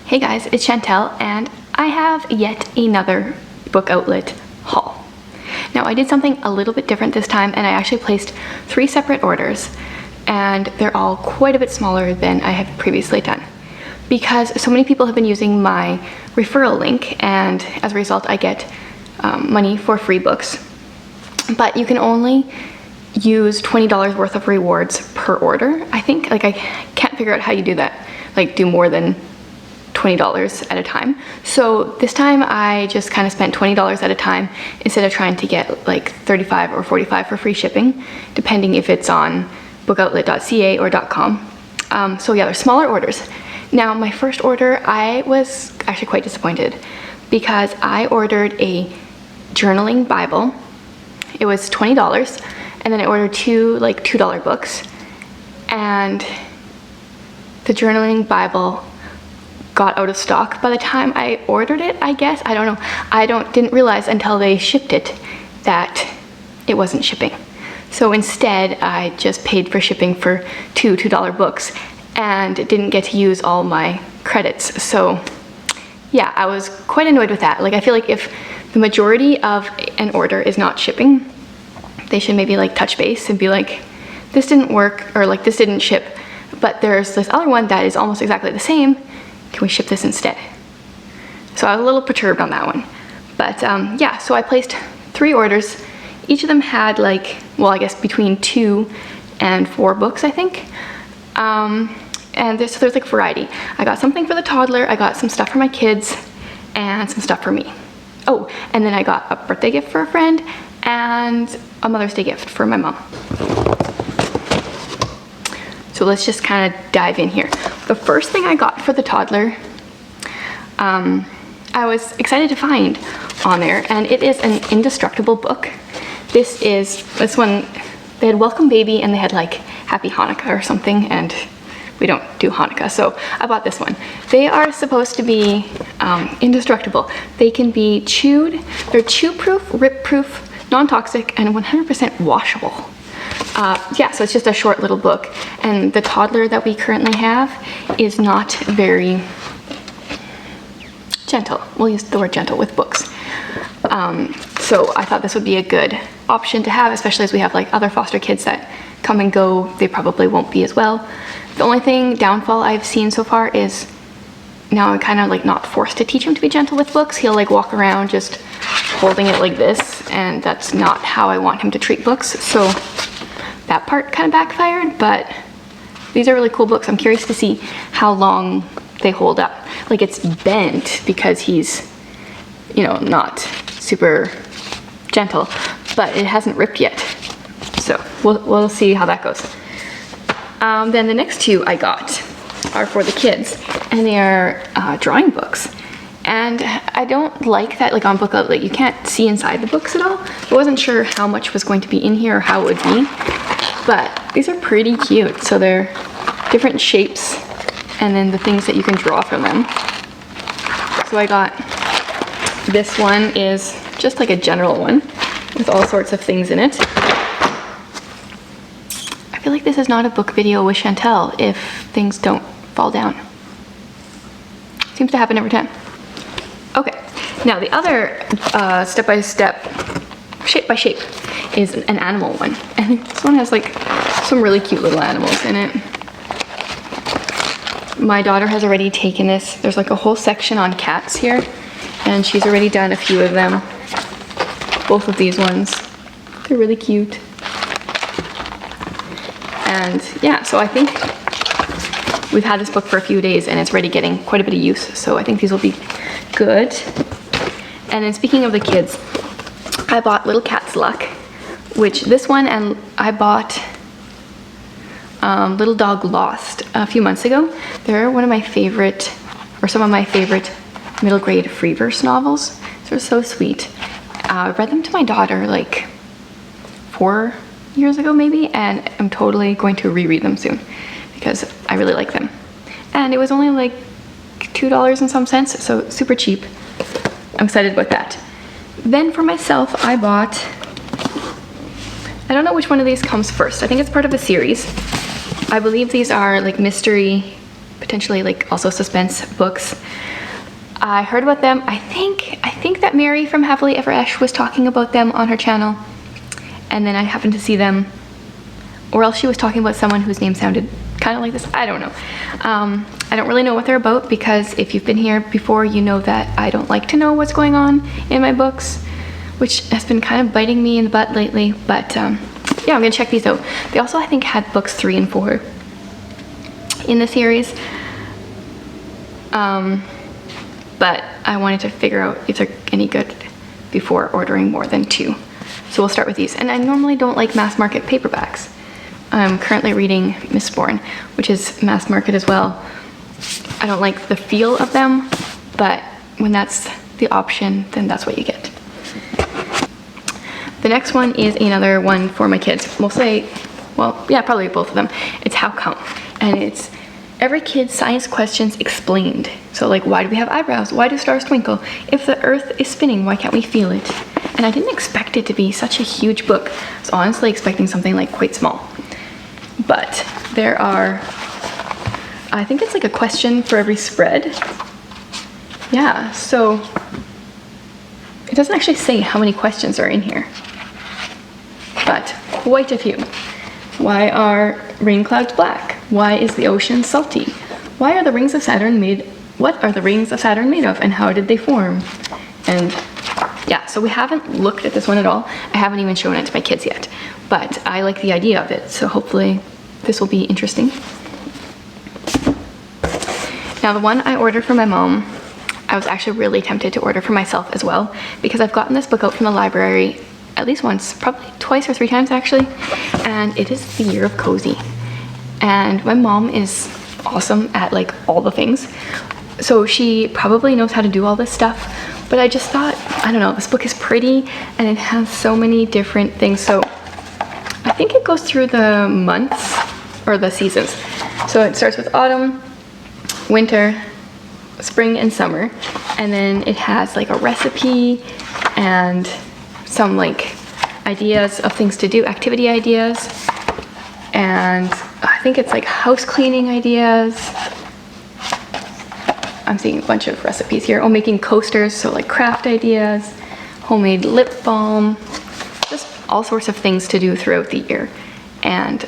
Hey guys, it's Chantel and I have yet another book outlet haul. Now I did something a little bit different this time and I actually placed 3 separate orders and they're all quite a bit smaller than I have previously done because so many people have been using my referral link and as a result I get money for free books, but you can only use $20 worth of rewards per order. I think, like, I can't figure out how you do that, like do more than $20 at a time. So this time I just kind of spent $20 at a time instead of trying to get like $35 or $45 for free shipping, depending if it's on bookoutlet.ca or .com. So yeah, they're smaller orders. Now my first order, I was actually quite disappointed because I ordered a journaling Bible. It was $20 and then I ordered 2 like $2 books, and the journaling Bible got out of stock by the time I ordered it, I guess. I don't know. I didn't realize until they shipped it that it wasn't shipping. So instead, I just paid for shipping for 2 $2 books and didn't get to use all my credits. So yeah, I was quite annoyed with that. Like, I feel like if the majority of an order is not shipping, they should maybe like touch base and be like, this didn't work, or like this didn't ship, but there's this other one that is almost exactly the same. Can we ship this instead? So I was a little perturbed on that one. But yeah, so I placed 3 orders. Each of them had like, well, I guess between 2 and 4 books, I think. And there's like variety. I got something for the toddler, I got some stuff for my kids, and some stuff for me. Oh, and then I got a birthday gift for a friend and a Mother's Day gift for my mom. So let's just kind of dive in here. The first thing I got for the toddler, I was excited to find on there, and it is an indestructible book. This one, they had Welcome Baby and they had like Happy Hanukkah or something, and we don't do Hanukkah, so I bought this one. They are supposed to be indestructible. They can be chewed, they're chew-proof, rip-proof, non-toxic, and 100% washable. Yeah, so it's just a short little book, and the toddler that we currently have is not very gentle. We'll use the word gentle with books. So I thought this would be a good option to have, especially as we have like other foster kids that come and go. They probably won't be as well. The only downfall I've seen so far is now I'm kind of like not forced to teach him to be gentle with books. He'll like walk around just holding it like this, and that's not how I want him to treat books. So that part kind of backfired, but these are really cool books. I'm curious to see how long they hold up. Like, it's bent because he's, you know, not super gentle, but it hasn't ripped yet. So we'll see how that goes. Then the next 2 I got are for the kids, and they are drawing books. And I don't like that, like on Book Outlet, you can't see inside the books at all. I wasn't sure how much was going to be in here or how it would be, but these are pretty cute. So they're different shapes, and then the things that you can draw from them. So I got, this one is just like a general one with all sorts of things in it. I feel like this is not a book video with Chantel if things don't fall down. Seems to happen every time. Okay, now the other step-by-step, shape-by-shape is an animal one. And this one has like some really cute little animals in it. My daughter has already taken this. There's like a whole section on cats here, and she's already done a few of them. Both of these ones. They're really cute. And yeah, so I think we've had this book for a few days and it's already getting quite a bit of use. So I think these will be good. And then speaking of the kids, I bought Little Cat's Luck, which this one, and I bought Little Dog Lost a few months ago. They're one of my favorite, or some of my favorite middle grade free verse novels. They're so sweet. I read them to my daughter like 4 years ago maybe, and I'm totally going to reread them soon because I really like them. And it was only like $2 and some cents, so super cheap. I'm excited about that. Then for myself, I bought, I don't know which one of these comes first. I think it's part of a series. I believe these are like mystery potentially like also suspense books. I heard about them. I think that Mary from Happily Ever Ash was talking about them on her channel, and then I happened to see them, or else she was talking about someone whose name sounded kind of like this. I don't know. I don't really know what they're about, because if you've been here before, you know that I don't like to know what's going on in my books, which has been kind of biting me in the butt lately. But yeah, I'm gonna check these out. They also, I think, had books 3 and 4 in the series. But I wanted to figure out if they're any good before ordering more than 2. So we'll start with these. And I normally don't like mass market paperbacks. I'm currently reading Mistborn, which is mass market as well. I don't like the feel of them, but when that's the option, then that's what you get. The next one is another one for my kids. Mostly, well, yeah, probably both of them. It's How Come? And it's Every Kid's Science Questions Explained. So like, why do we have eyebrows? Why do stars twinkle? If the earth is spinning, why can't we feel it? And I didn't expect it to be such a huge book. I was honestly expecting something like quite small. But there are, I think it's like a question for every spread. Yeah, so it doesn't actually say how many questions are in here, but quite a few. Why are rain clouds black? Why is the ocean salty? Why are the rings of Saturn made? What are the rings of Saturn made of, and how did they form? And yeah, so we haven't looked at this one at all. I haven't even shown it to my kids yet, but I like the idea of it, so hopefully this will be interesting. Now, the one I ordered for my mom, I was actually really tempted to order for myself as well, because I've gotten this book out from the library at least once, probably twice or 3 times actually, and it is The Year of Cozy. And my mom is awesome at like all the things, so she probably knows how to do all this stuff, but I just thought, I don't know, this book is pretty and it has so many different things. So I think it goes through the months or the seasons. So it starts with autumn, winter, spring, and summer, and then it has like a recipe and some like ideas of things to do, activity ideas, and I think it's like house cleaning ideas. I'm seeing a bunch of recipes here. Oh, making coasters, so like craft ideas, homemade lip balm, just all sorts of things to do throughout the year. And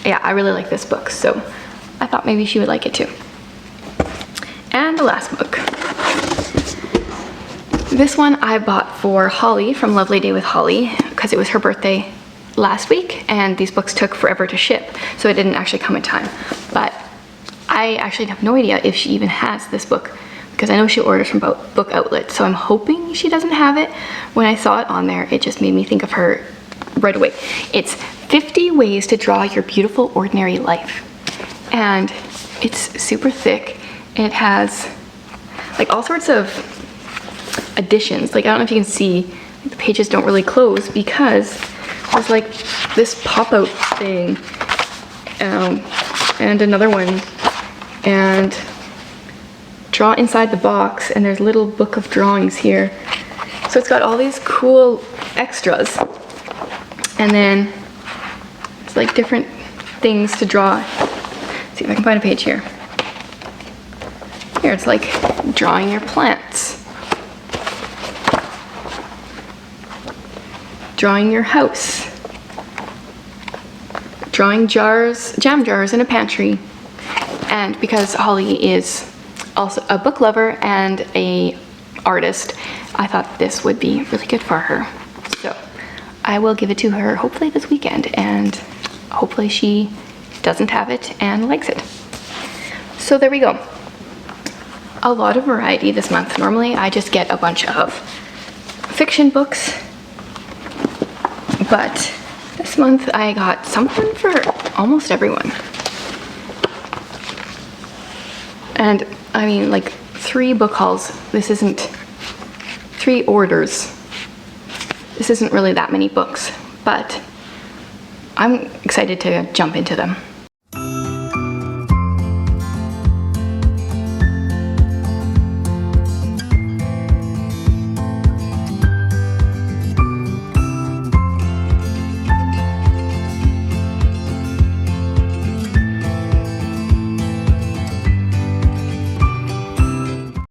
yeah, I really like this book, so I thought maybe she would like it too. And the last book. This one I bought for Holly from Lovely Day with Holly, because it was her birthday last week, and these books took forever to ship, so it didn't actually come in time. But I actually have no idea if she even has this book, because I know she orders from Book Outlet, so I'm hoping she doesn't have it. When I saw it on there, it just made me think of her right away. It's 50 Ways to Draw Your Beautiful Ordinary Life, and it's super thick, and it has like all sorts of additions. Like, I don't know if you can see, the pages don't really close because there's like this pop-out thing, and another one, and draw inside the box, and there's a little book of drawings here. So it's got all these cool extras, and then it's like different things to draw. Let's see if I can find a page here. Here, it's like drawing your plants, drawing your house, drawing jars, jam jars in a pantry. And because Holly is also a book lover and a artist, I thought this would be really good for her. So I will give it to her hopefully this weekend, and hopefully she doesn't have it and likes it. So there we go. A lot of variety this month. Normally I just get a bunch of fiction books, but this month I got something for almost everyone. And I mean, like 3 book hauls. This isn't 3 orders. This isn't really that many books, but I'm excited to jump into them.